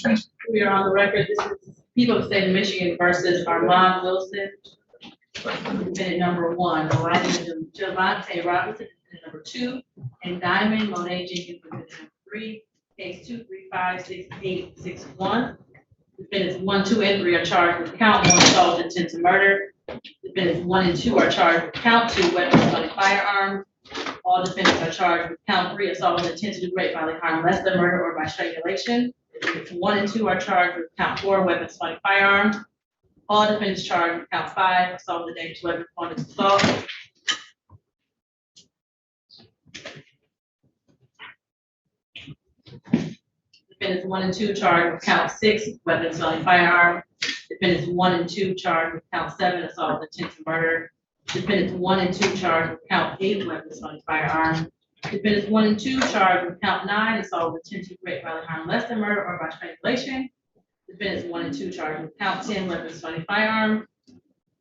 We are on the record. This is people of the state of Michigan versus Armand Wilson. Defendant number 1, Aliyah Javante Robinson, defendant number 2, and Diamond Monet Jenkins, defendant number 3. Case 2356861. Defendants 1, 2, and 3 are charged with count 1, assault with intent to murder. Defendants 1 and 2 are charged with count 2, weapons, felony firearms. All defendants are charged with count 3, assault with intent to do great bodily harm, less than murder or by strangulation. Defendants 1 and 2 are charged with count 4, weapons, felony firearms. All defendants charged with count 5, assault with a dangerous weapon, felony assault. Defendants 1 and 2 charged with count 6, weapons, felony firearm. Defendants 1 and 2 charged with count 7, assault with intent to murder. Defendants 1 and 2 charged with count 8, weapons, felony firearm. Defendants 1 and 2 charged with count 9, assault with intent to great bodily harm, less than murder or by strangulation. Defendants 1 and 2 charged with count 10, weapons, felony firearm.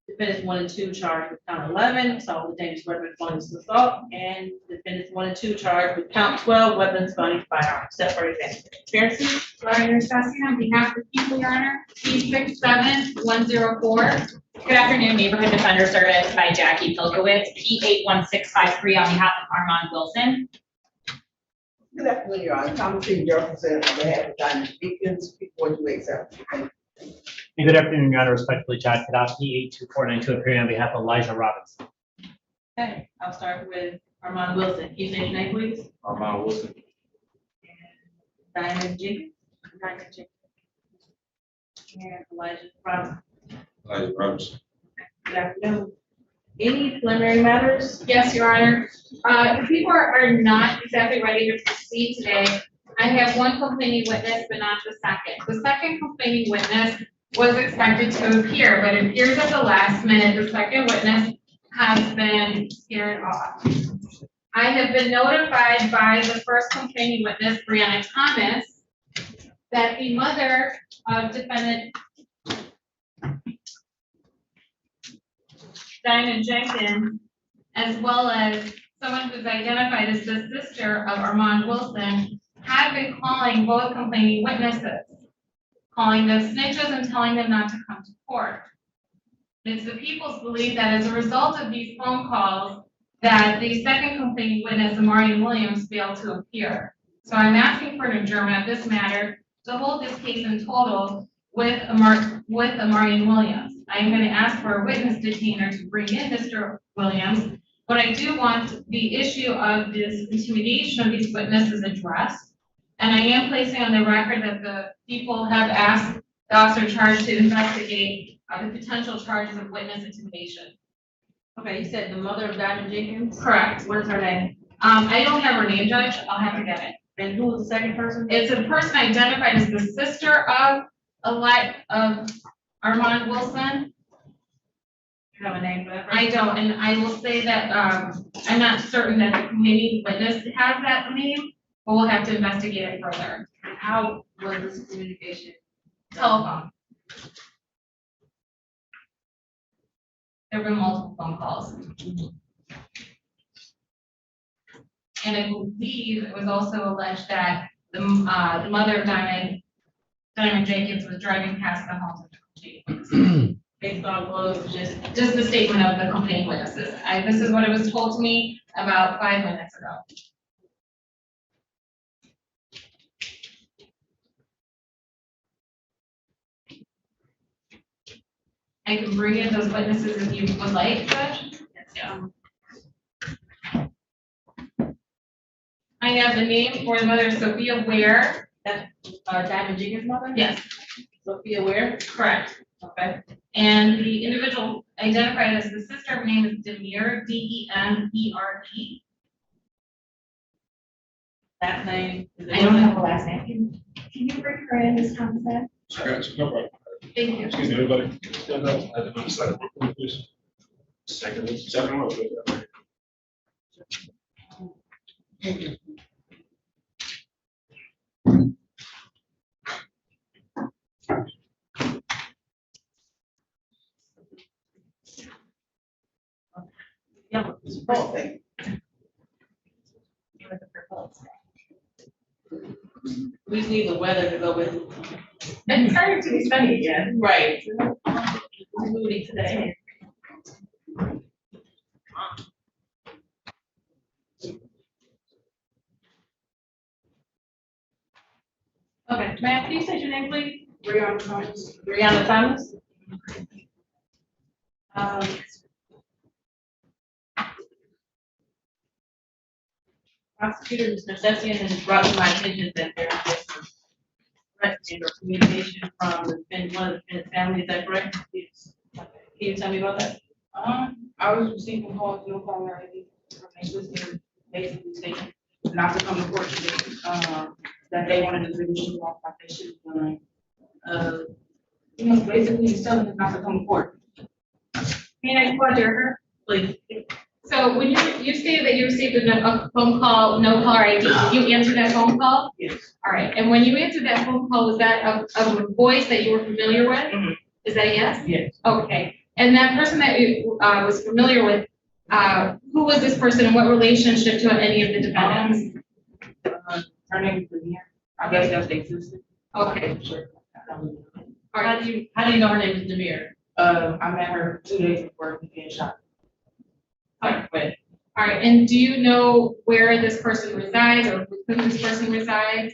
Defendants 1 and 2 charged with count 11, assault with a dangerous weapon, felony assault. And defendants 1 and 2 charged with count 12, weapons, felony firearm. Step for example. Transparency. Lawyer Sassy on behalf of the people, Your Honor. P67104. Good afternoon, Neighborhood Defender Service by Jackie Pilkowitz, P81653 on behalf of Armand Wilson. Good afternoon, Your Honor. Thomas C. representing on behalf of Diamond Jenkins, P4287. Good afternoon, Your Honor. Respectfully, Chad Kadofsky, 82492, appearing on behalf of Elijah Robinson. Okay, I'll start with Armand Wilson. Can you say your name, please? Armand Wilson. And Diamond Jenkins. Diamond Jenkins. And Elijah Robinson. Elijah Robinson. Good afternoon. Any preliminary matters? Yes, Your Honor. The people are not exactly ready to proceed today. I have one complaining witness, but not the second. The second complaining witness was expected to appear, but it appears at the last minute the second witness has been scared off. I have been notified by the first complaining witness, Brianna Thomas, that the mother of defendant Diamond Jenkins, as well as someone who's identified as the sister of Armand Wilson, have been calling both complaining witnesses, calling them snitches and telling them not to come to court. It's the people's belief that as a result of these phone calls, that the second complaining witness, Amarian Williams, failed to appear. So I'm asking for an adjournment of this matter to hold this case in total with Amarian Williams. I am going to ask for a witness detainer to bring in Mr. Williams, but I do want the issue of this intimidation of these witnesses addressed. And I am placing on the record that the people have asked the officer charged to investigate the potential charges of witness intimidation. Okay, you said the mother of Diamond Jenkins? Correct. What is her name? I don't have her name, Judge. I'll have to get it. And who was the second person? It's a person identified as the sister of Armand Wilson. You have a name for that person? I don't, and I will say that I'm not certain that the community witness has that name, but we'll have to investigate it further. How was this communication? Telephone. There were multiple phone calls. And I believe it was also alleged that the mother of Diamond Jenkins was driving past the homes of the complaining witnesses. Based on what was Just the statement of the complaining witnesses. This is what it was told to me about 5 minutes ago. I can bring in those witnesses if you would like, Judge. Yeah. I have the name for the mother, Sophia Ware. That Diamond Jenkins' mother? Yes, Sophia Ware? correct. Okay. And the individual identified as the sister, her name is Demere, D-E-M-E-R-E. Last name? I don't have a last name. Can you bring her in, Ms. Thompson? Sure, no problem. Thank you. Excuse me, everybody. Stand up. I did not decide. Please. Second one. Yeah. Oh, thank We just need the weather to go with it. It's starting to be sunny again. Right. Moody today. Okay, ma'am, can you state your name, please? Brianna Thomas. Brianna Thomas? Prosecutor, Mr. Session has brought to my attention that there is some threat and or communication from one of the defendant's family, is that correct? Yes. Okay. Can you tell me about that? I was receiving calls, no caller ID from my sister, basically saying not to come to court today, that they wanted to finish it off like they should have done. Basically just telling them not to come to court. May I quote her? Please. So when you stated that you received a phone call, no caller ID, did you answer that phone call? Yes. All right, and when you answered that phone call, was that of a voice that you were familiar with? Mhm. Is that a yes? Yes. Okay, and that person that you was familiar with, who was this person and what relationship to any of the defendants? Her name is Aliyah. I guess that's their sister. Okay, Sure. all right, you, How do you know her name is Demir? I met her 2 days before we get shot. all right, and do you know where this person resides or with whom this person resides?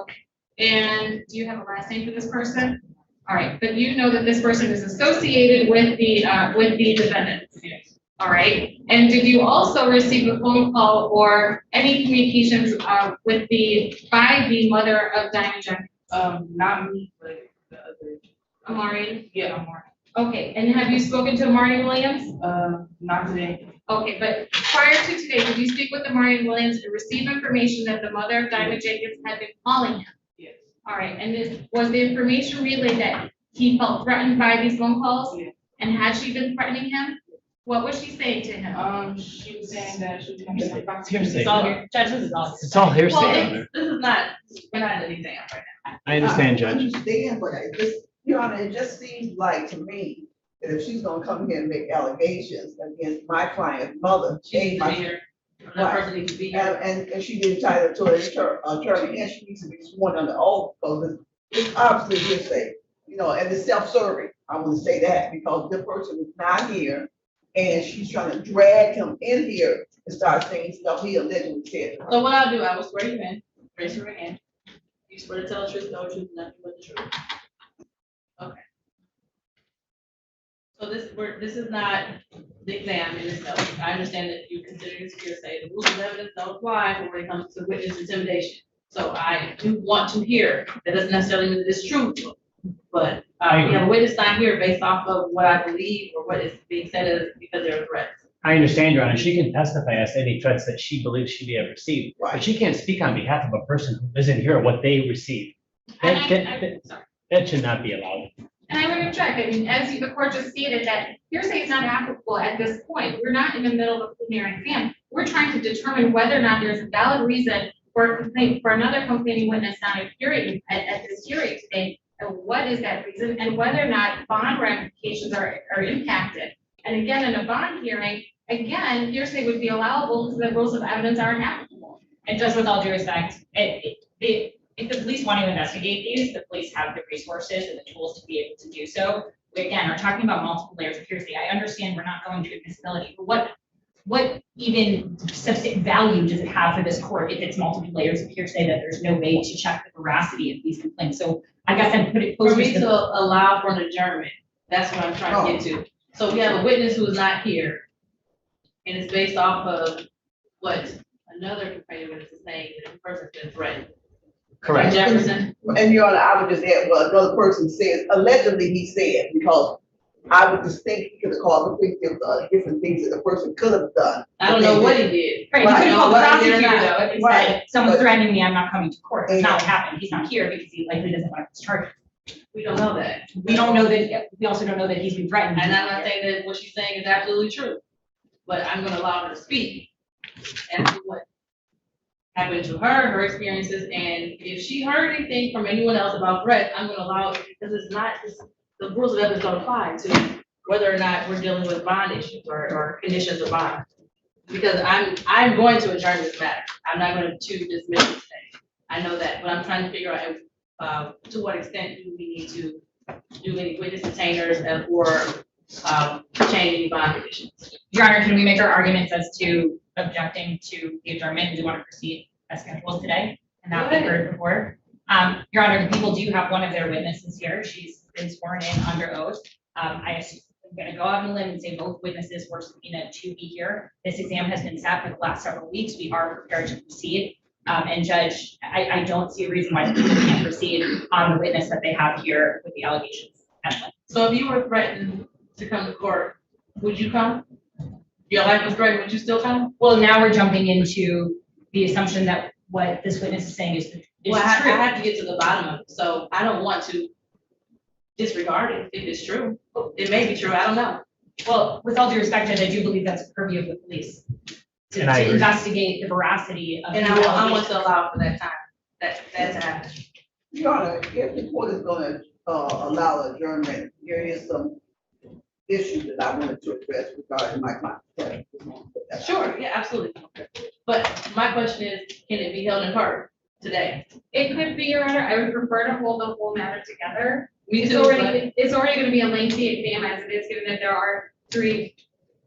Okay, and do you have a last name for this person? All right, but you know that this person is associated with the defendants? Yes. All right, and did you also receive a phone call or any communications by the mother of Diamond Jack, Not me, but the other. Amari? Yeah, I'm more. Okay, and have you spoken to Amari Williams? Not today. Okay, but prior to today, did you speak with Amari Williams and receive information that the mother of Diamond Jenkins had been calling him? Yes. All right, and was the information relayed that he felt threatened by these phone calls? Yeah. And had she been threatening him? What was she saying to him? She was saying that she was gonna take back to Hearsay. It's all, Judge, this is all. It's all hearsay well, on there. this is not, we're not in an exam right now. I understand, I Judge. understand, but it just, Your Honor, it just seems like to me that if she's gonna come here and make allegations against my client's mother, She needs to be here. That person needs to be here. and she did entitled to an attorney, and she needs to be sworn under oath, because it's obviously hearsay, and it's self-serving. I want to say that, because the person is not here, and she's trying to drag him in here and start saying stuff he allegedly said. So what I'll do, I will swear you in, raise your hand. You swear to tell the truth, the whole truth, nothing but the truth. Okay. So this is not the exam in itself. I understand that you consider this hearsay. The rules of evidence don't apply when it comes to witness intimidation. So I do want to hear, that doesn't necessarily mean that it's true, but we have a witness not here based off of what I believe or what is being said as because there are threats. I understand, Your Honor. She can testify as to any threats that she believes she may have received, but Right. she can't speak on behalf of a person who isn't here, what they received. Sorry. That should not be allowed. And I would object, I mean, as the court just stated, that hearsay is not applicable at this point. We're not in the middle of a preliminary exam. We're trying to determine whether or not there's a valid reason for a complaint, for another complaining witness not appearing at this hearing today. And what is that reason, and whether or not bond ramifications are impacted. And again, in a bond hearing, again, hearsay would be allowable because the rules of evidence aren't applicable. And just with all due respect, if the police want to investigate these, the police have the resources and the tools to be able to do so. We again are talking about multiple layers of hearsay. I understand we're not going to admissibility, but what even substantive value does it have for this court if it's multiple layers of hearsay that there's no way to check the veracity of these complaints? So I guess I'd put it For closer me to to the. allow for an adjournment, that's what I'm trying to get to. So we have a witness who is not here. And it's based off of what another complaining witness is saying, that the person's been threatened. Correct. Jefferson, And Your Honor, I would just add what another person says, allegedly he said, because I would just think he could have called the police, there was different things that the person could have done. I don't know what he did. Right, you could have called the Right. prosecutor though, if he Right. said, someone's But- threatening me, I'm not coming to court. That's not what Yeah. happened. He's not here because he likely doesn't want to press charges. We don't know that. We don't know that, we also don't know that he's been threatened. And I'm not saying that what she's saying is absolutely true, but I'm gonna allow her to speak as to what happened to her, her experiences, and if she heard anything from anyone else about threats, I'm gonna allow it, because the rules of evidence don't apply to whether or not we're dealing with bond issues or conditions of bond. Because I'm going to adjourn this matter. I'm not going to dismiss this thing. I know that, but I'm trying to figure out to what extent do we need to do any witness retainers or change any bond conditions? Your Honor, can we make our arguments as to objecting to the adjournment? Do we want to proceed as scheduled today and not be heard before? Your Honor, the people do have one of their witnesses here. She's been sworn in under oath. I'm going to go out on a limb and say both witnesses were subpoenaed to be here. This exam has been sat for the last several weeks. We are prepared to proceed. And Judge, I don't see a reason why the people can't proceed on the witness that they have here with the allegations. So if you were threatened to come to court, would you come? Your life was threatened, would you still come? Well, now we're jumping into the assumption that what this witness is saying is Well, I true. have to get to the bottom of it, so I don't want to disregard it if it's true. It may be true, I don't know. Well, with all due respect, Judge, I do believe that's a purview of the police And I to agree. investigate the veracity of. And the I want allegations. to allow for that time, that to happen. Your Honor, if the court is gonna, allow adjournment, there is some issues that I wanted to address regarding my client. Sure, yeah, absolutely. But my question is, can it be held in court today? It could be, Your Honor, I would prefer to hold the whole matter together. Me It's too, already gonna be a lengthy exam as it is, given that there are three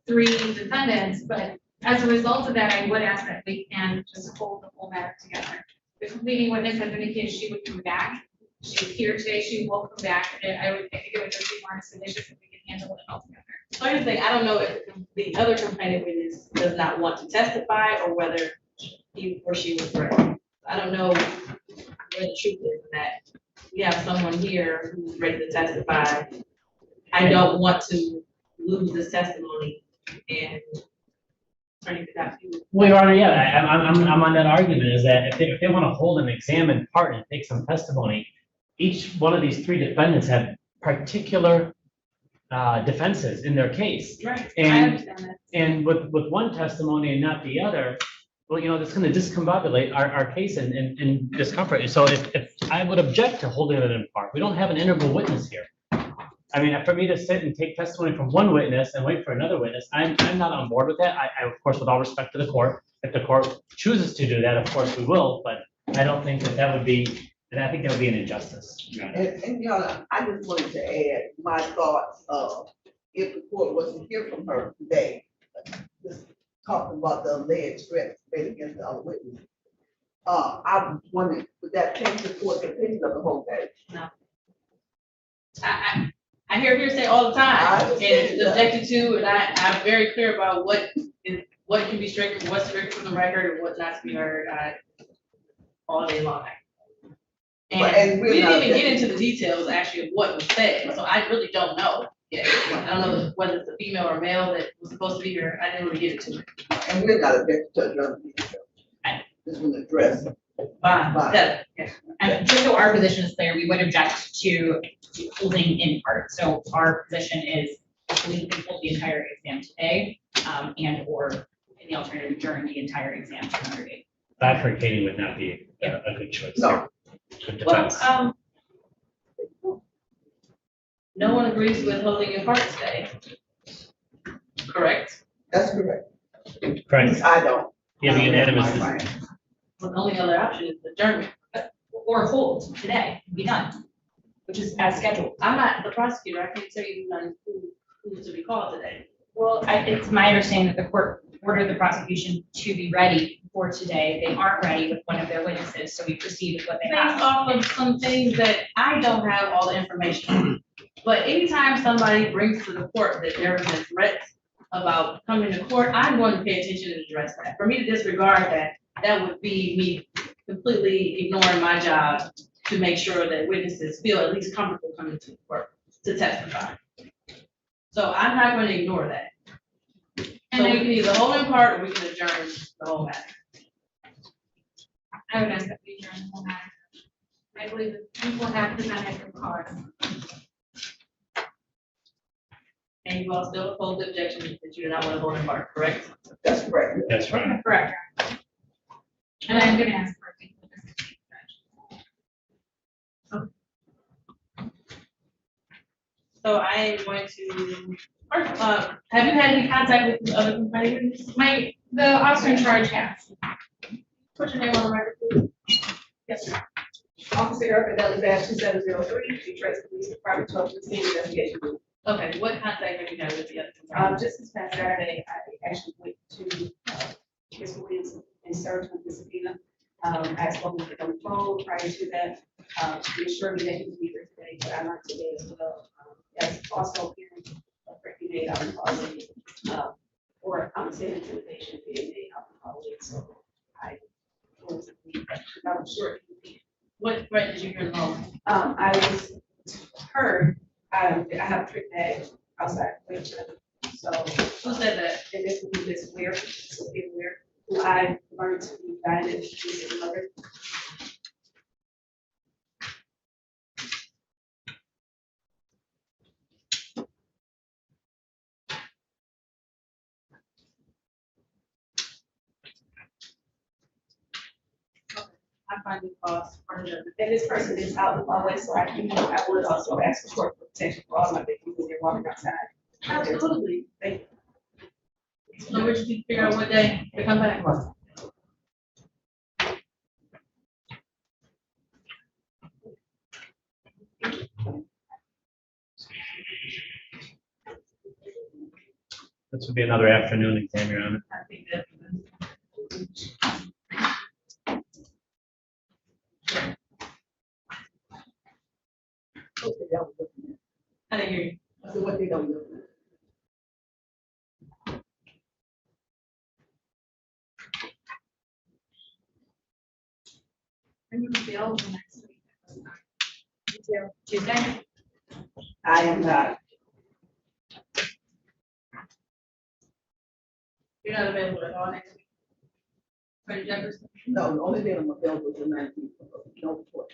defendants, but as a result of that, I would ask that we can just hold the whole matter together. The completing witness has indicated she would come back. She's here today, she will come back, and I think it would just be more expeditious if we can handle it all together. So here's the thing, I don't know if the other complaining witness does not want to testify or whether he or she was threatened. I don't know where the truth is in that. We have someone here who's ready to testify. I don't want to lose this testimony and turn it back to you. Well, Your Honor, yeah, I'm on that argument is that if they want to hold an exam in part and take some testimony, each one of these three defendants have particular defenses in their case. Right. I And, understand that. and with one testimony and not the other, well, you know, that's gonna discombobulate our case and discomfort. So if I would object to holding it in part, we don't have an integral witness here. I mean, for me to sit and take testimony from one witness and wait for another witness, I'm not on board with that. I, of course, with all respect to the court, if the court chooses to do that, of course we will, but I don't think that would be, and I think that would be an injustice. And, Your Honor, I just wanted to add my thoughts of if the court was to hear from her today, just talking about the alleged threats made against the other witness. I was wondering, would that change the court's opinion of the whole case? I hear hearsay all the time, I and understand it's objected to, and I'm very clear about what can be stricken, what's stricken from the record, and what's not to be heard, all day long. But- And and we we're didn't not- even get into the details actually of what was said, so I really don't know yet. I don't know whether it's a female or male that was supposed to be here, I didn't really get into it. And we're not objecting to adjournment. This was addressed. Fine, Fine. yeah. And just so our position is clear, we would object to holding in part. So our position is we can hold the entire exam today, and or in the alternative during the entire exam to another date. Bifurcating would not be a good choice. No. Good Well, defense. no one agrees with holding in part today. Correct? That's correct. Correct. I don't. You have a unanimous. My client. Well, the only other option is adjournment. Or hold today, be done, which is as scheduled. I'm not the prosecutor, I can't tell you who to be called today. Well, it's my understanding that the court ordered the prosecution to be ready for today. They aren't ready with one of their witnesses, so we proceed with what they Based have. off of some things that I don't have all the information on. But anytime somebody brings to the court that there has been threats about coming to court, I'm going to pay attention and address that. For me to disregard that, that would be me completely ignoring my job to make sure that witnesses feel at least comfortable coming to the court to testify. So I'm not going to ignore that. And So we I- can either hold in part or we can adjourn the whole matter. I would ask that we adjourn the whole matter. I believe that people have presented their cause. And you all still oppose the objection that you do not want to hold in part, correct? That's correct. That's right. Correct. And I'm gonna ask for a table of this. So I am going to, first, have you had any contact with the other complainants? The officer in charge has. Put your name on the record, please. Yes, sir. Officer Erica Deli Bash 2703, she tracks police department to the scene investigation. Okay, what contact have you had with the other? Just this past Saturday, I actually went to Ms. Williams and served with the subpoena. I had spoken with them on the phone prior to that. She assured me that he would be here today, but I'm not today as well. That's also hearing a freaking made out of colleague, or a compensated intimidation being made out of colleague, so I was, I'm sure. What threat did you hear the most? I was heard, I have a trick bag outside, so. Who said that? And this would be this weird, Sophia Weir, who I learned to be guided to his mother. I find it false. And this person is out in the hallway, so I would also ask for short protection for all my victims when they're walking outside. Absolutely. Thank So we should figure out what day to come back. This would be another afternoon exam, Your Honor. I think that. Okay, that was looking at. I didn't hear you. I said, what they don't look at. Tuesday? I am not. You're not available at all next week. Attorney Jefferson? No, the only day I'm available is the 19th. No, what?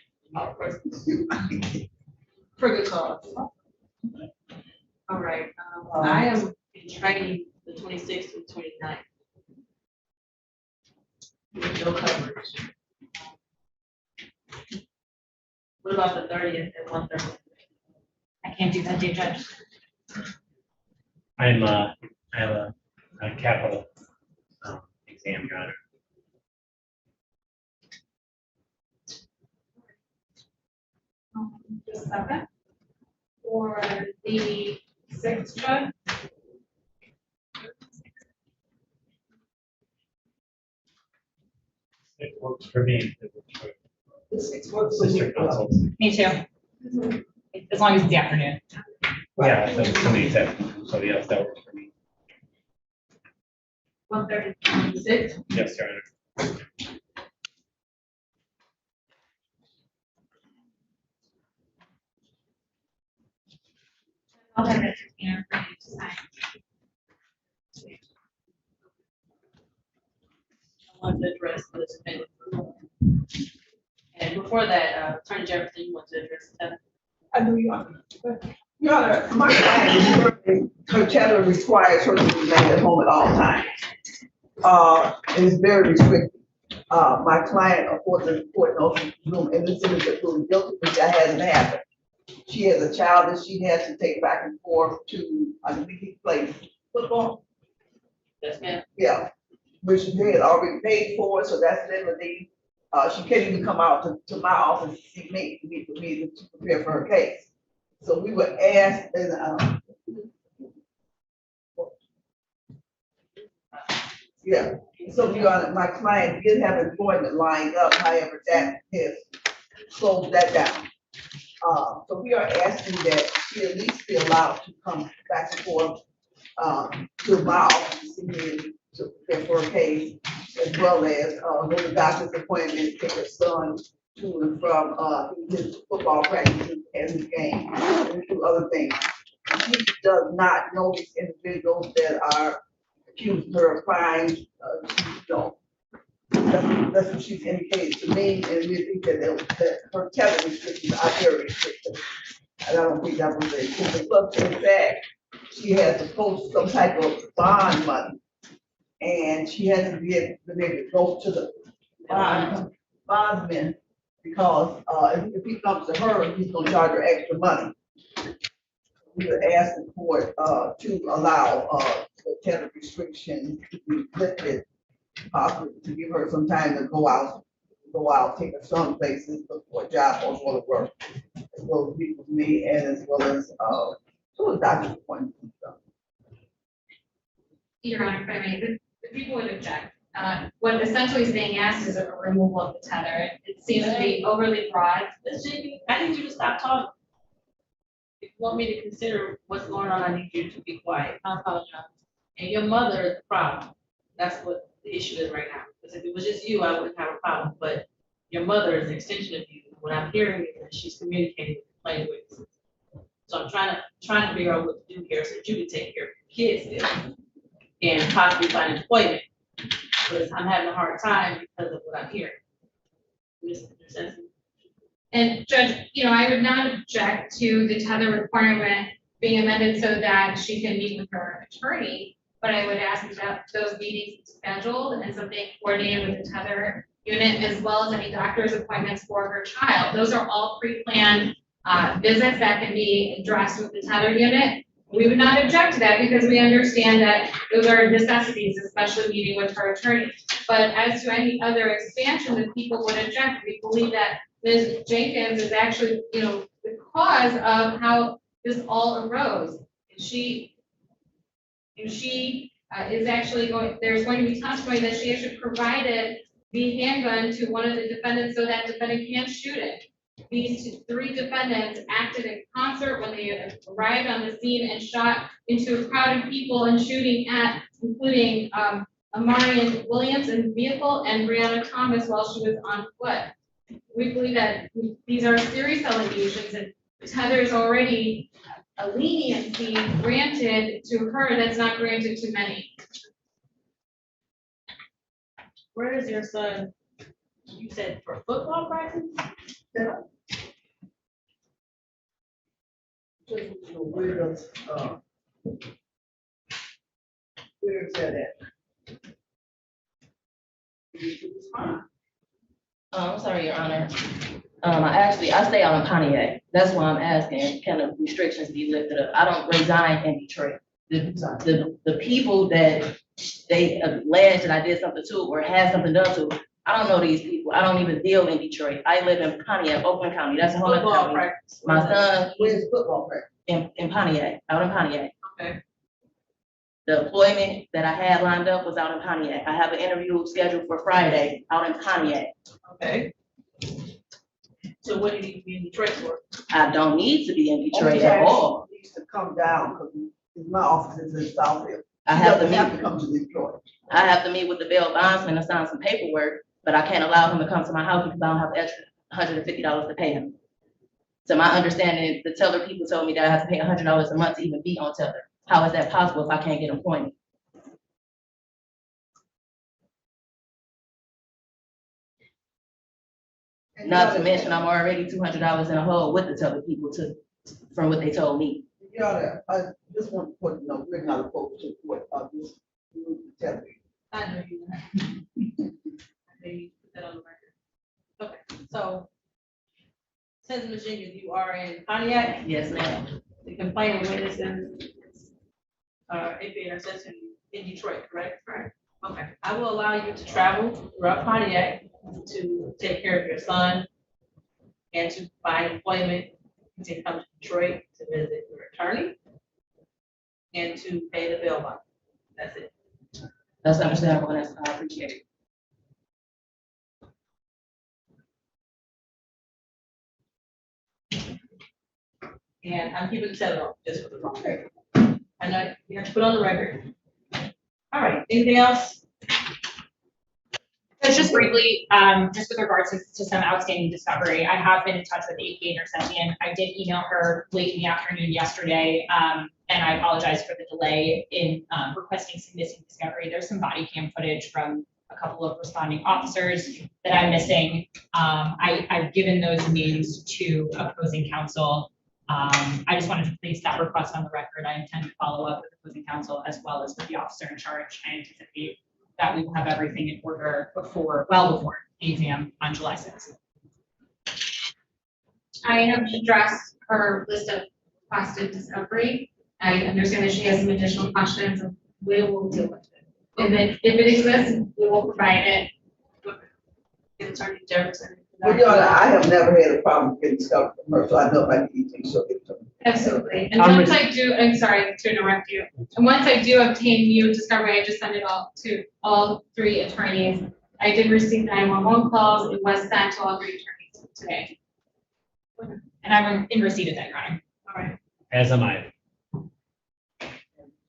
For good cause. All right, I am in training the 26th and 29th. With no coverage. What about the 30th at 1:30? I can't do that, dear Judge. I have a capital exam, Your Honor. The 7th, or the 6th, Judge? It works for me. It works for The 6th works for me. Sister council. Me too. As long as it's the afternoon. Yeah, so somebody said, so yes, that works for me. 1:30, 26th? Yes, Your Honor. I'll have it, you know, for you to sign. I want to address the defendant. And before that, Attorney Jefferson, you want to address that? I know you are. Your Honor, my client, her tether requires her to remain at home at all times. It is very restricted. My client, according to the court notice, in this image that proven guilty, but that hasn't happened. She has a child that she has to take back and forth to, I believe he plays football. Yes, ma'am. Yeah, which she had already paid for, so that's limiting. She can't even come out to my office to see me, to meet with me to prepare for her case. So we were asked, and, yeah, so Your Honor, my client did have employment lined up, however, that has slowed that down. So we are asking that she at least be allowed to come back and forth, to my office to see me to prepare for a case, as well as, go to doctor's appointments, take her son to and from, his football practices and his game, and do other things. She does not know these individuals that are accusing her of crimes, she don't. That's what she's indicated to me, and we think that her tether restrictions are very restrictive. And I don't think that was a, plus in fact, she has to post some type of bond money. And she hasn't been able to go to the bondsman, because, if he comes to her, he's gonna charge her extra money. We would ask the court, to allow, the tether restriction to be lifted, possibly to give her some time to go out go out, take her son places, look for a job or for the work. As well as meet with me and as well as, sort of doctor's appointments and stuff. Your Honor, if I may, the people would object. What essentially is being asked is a removal of the tether. It seems to be overly broad. Ms. Jenkins, I need you to stop talking. If you want me to consider what's going on, I need you to be quiet. I apologize. And your mother is the problem. That's what the issue is right now. Because if it was just you, I wouldn't have a problem, but your mother is an extension of you. What I'm hearing is that she's communicating with complaint witnesses. So I'm trying to figure out what to do here so that you can take care of your kids still and possibly find employment. Because I'm having a hard time because of what I'm hearing. Ms. Sensen? And Judge, I would not object to the tether requirement being amended so that she can meet with her attorney, but I would ask that those meetings be scheduled and something coordinated with the tether unit, as well as any doctor's appointments for her child. Those are all pre-planned visits that can be addressed with the tether unit. We would not object to that because we understand that those are necessities, especially meeting with her attorney. But as to any other expansion that people would object, we believe that Ms. Jenkins is actually, the cause of how this all arose. She is actually there's going to be testimony that she actually provided the handgun to one of the defendants so that defendant can't shoot it. These three defendants acted in concert when they arrived on the scene and shot into a crowd of people and shooting at, including Amarian Williams in the vehicle and Brianna Thomas while she was on foot. We believe that these are serious allegations and tether is already a leniency granted to her that's not granted to many. Where is your son? You said for football practice? Yeah. Where is that at? It's fine. I'm sorry, Your Honor. I stay out in Pontiac. That's why I'm asking, can the restrictions be lifted up? I don't reside in Detroit. The people that they allege that I did something to or had something done to, I don't know these people. I don't even deal in Detroit. I live in Pontiac, Oakland County. That's a whole other Football county. practice. My son Where's football practice? in Pontiac, out in Pontiac. Okay. The employment that I had lined up was out in Pontiac. I have an interview scheduled for Friday out in Pontiac. Okay. So what do you need to be in Detroit for? I don't need to be in Detroit at all. Needs to come down because my office is in Southfield. I have to He doesn't meet, come to Detroit. I have to meet with the bail bondsman to sign some paperwork, but I can't allow him to come to my house because I don't have extra $150 to pay him. So my understanding, the teller people told me that I have to pay $100 a month to even be on teller. How is that possible if I can't get employment? Not to mention, I'm already $200 in a hole with the teller people too, from what they told me. I just want to put, we're not opposed to what, this, you tell me. I know you. I know you put that on the record. Okay, so since Ms. Jenkins, you are in Pontiac, Yes, ma'am. the complaining witnesses, if they are assessing in Detroit, correct? Correct. Okay, I will allow you to travel throughout Pontiac to take care of your son and to find employment, to come to Detroit to visit your attorney and to pay the bail bond. That's it. That's understandable, and I appreciate it. And I'm keeping the tether on just for the record. I know you have to put on the record. All right, anything else? So just briefly, just with regards to some outstanding discovery, I have been in touch with the APA Interception. I did email her late in the afternoon yesterday, and I apologize for the delay in requesting some missing discovery. There's some body cam footage from a couple of responding officers that I'm missing. I've given those names to opposing counsel. I just wanted to place that request on the record. I intend to follow up with opposing counsel as well as with the officer in charge. I anticipate that we will have everything in order well before the exam on July 6th. I have addressed her list of requested discovery. I understand that she has some additional questions, and we will deal with it. If it exists, we will provide it. Attorney Jefferson. Well, Your Honor, I have never had a problem getting stuff from her, so I know if I need anything, she'll give it to me. Absolutely. And I'm once I do, I'm sorry to interrupt you. And once I do obtain new discovery, I just send it all to all three attorneys. I did receive 911 calls. It was sent to all three attorneys today. And I'm in receipt of that, Your Honor. All right. As am I.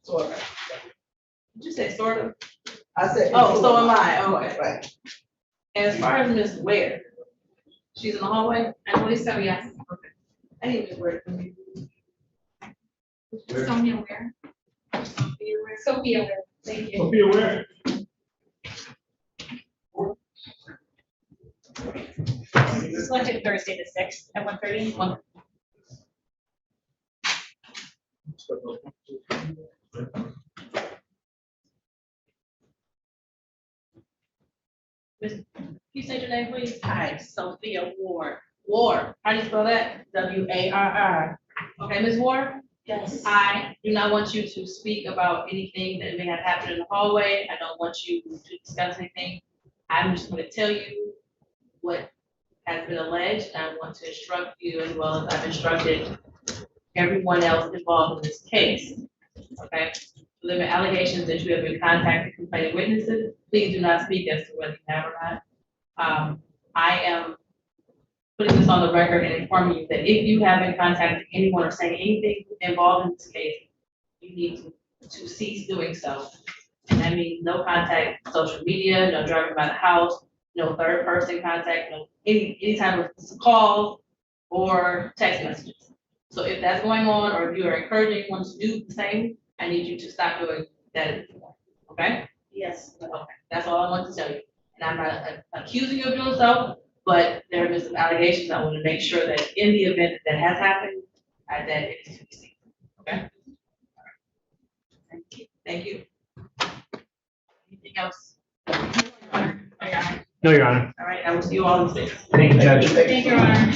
So, Did you say sort of? I said. Oh, so am I, okay. Right. And as far as Ms. Ware, she's in the hallway? I believe so, yes. I need Ms. Ware. From you. Sonia Ware. Sophia Ware. Thank you. So be aware. Selected Thursday the sixth at 1:30. Can you say your name, please? Hi, Sophia Ward. Ward, how do you spell that? W-A-R-R. Okay, Ms. Ward? Yes. I do not want you to speak about anything that may have happened in the hallway. I don't want you to discuss anything. I'm just gonna tell you what has been alleged. I want to instruct you as well as I've instructed everyone else involved in this case. Okay? There are allegations that you have been contacted complaining witnesses. Please do not speak as to whether you have or not. I am putting this on the record and informing you that if you have been contacting anyone or saying anything involved in this case, you need to cease doing so. And that means no contact, social media, no driving by the house, no third person contact, no any type of calls or text messages. So if that's going on, or if you are encouraging anyone to do the same, I need you to stop doing that, okay? Yes. Okay, that's all I want to tell you. And I'm not accusing you of doing so, but there have been some allegations. I want to make sure that in the event that has happened, that it is to be seen, okay? Thank you. Thank you. Anything else? No, Your Honor. All right, I will see you all in 6. Thank you, Judge. Thank you, Your Honor.